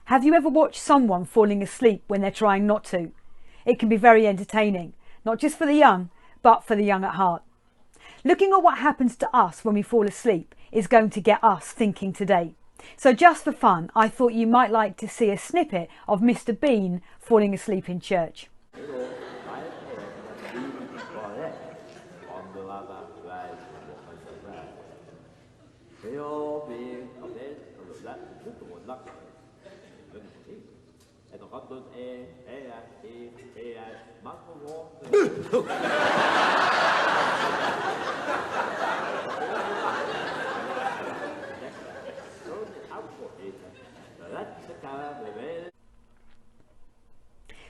Have you ever watched someone falling asleep when they're trying not to? It can be very entertaining, not just for the young, but for the young at heart. Looking at what happens to us when we fall asleep is going to get us thinking today. So just for fun, I thought you might like to see a snippet of Mr. Bean falling asleep in church.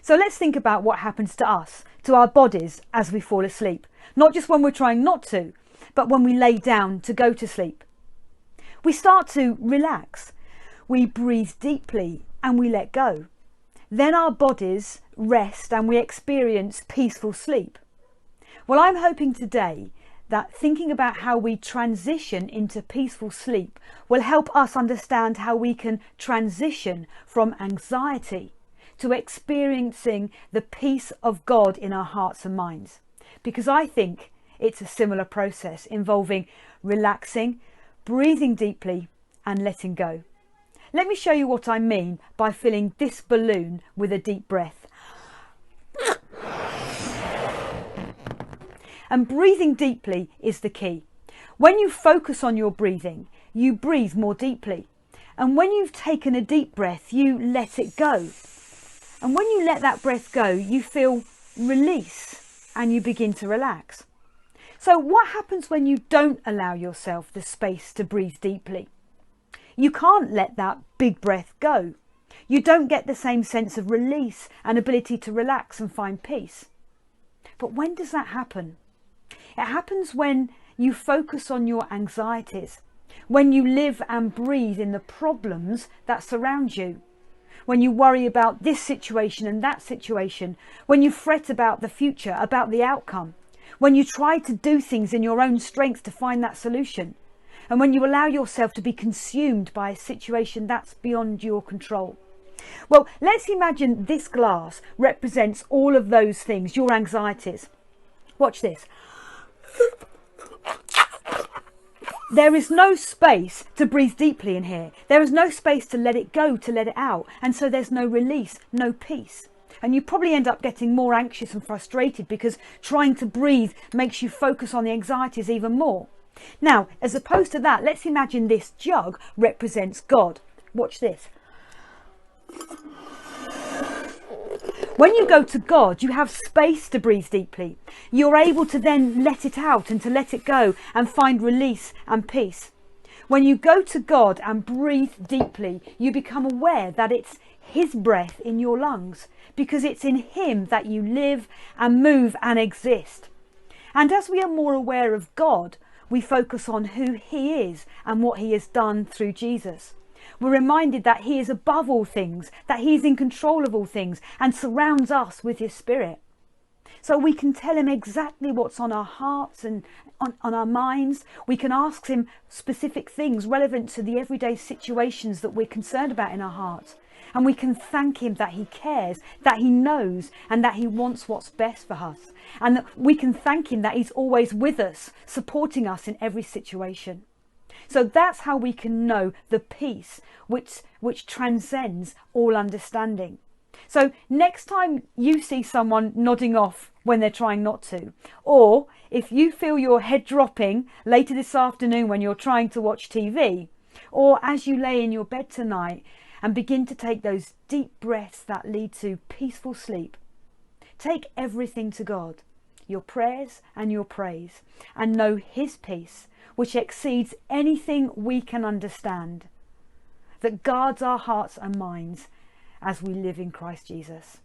So let's think about what happens to us, to our bodies as we fall asleep. Not just when we're trying not to, but when we lay down to go to sleep. We start to relax. We breathe deeply and we let go. Then our bodies rest and we experience peaceful sleep. Well, I'm hoping today that thinking about how we transition into peaceful sleep will help us understand how we can transition from anxiety to experiencing the peace of God in our hearts and minds. Because I think it's a similar process involving relaxing, breathing deeply and letting go. Let me show you what I mean by filling this balloon with a deep breath. And breathing deeply is the key. When you focus on your breathing, you breathe more deeply. And when you've taken a deep breath, you let it go. And when you let that breath go, you feel release and you begin to relax. So what happens when you don't allow yourself the space to breathe deeply? You can't let that big breath go. You don't get the same sense of release and ability to relax and find peace. But when does that happen? It happens when you focus on your anxieties, when you live and breathe in the problems that surround you, when you worry about this situation and that situation, when you fret about the future, about the outcome, when you try to do things in your own strength to find that solution, and when you allow yourself to be consumed by a situation that's beyond your control. Well, let's imagine this glass represents all of those things, your anxieties. Watch this. There is no space to breathe deeply in here. There is no space to let it go, to let it out. And so there's no release, no peace. And you probably end up getting more anxious and frustrated because trying to breathe makes you focus on the anxieties even more. Now, as opposed to that, let's imagine this jug represents God. Watch this. When you go to God, you have space to breathe deeply. You're able to then let it out and to let it go and find release and peace. When you go to God and breathe deeply, you become aware that it's His breath in your lungs, because it's in Him that you live and move and exist. And as we are more aware of God, we focus on who He is and what He has done through Jesus. We're reminded that He is above all things, that He is in control of all things and surrounds us with His Spirit. So we can tell Him exactly what's on our hearts and on our minds. We can ask Him specific things relevant to the everyday situations that we're concerned about in our hearts. And we can thank Him that He cares, that He knows, and that He wants what's best for us. And that we can thank Him that He's always with us, supporting us in every situation. So that's how we can know the peace which transcends all understanding. So next time you see someone nodding off when they're trying not to, or if you feel your head dropping later this afternoon when you're trying to watch TV, or as you lay in your bed tonight and begin to take those deep breaths that lead to peaceful sleep, take everything to God, your prayers and your praise, and know His peace, which exceeds anything we can understand, that guards our hearts and minds as we live in Christ Jesus.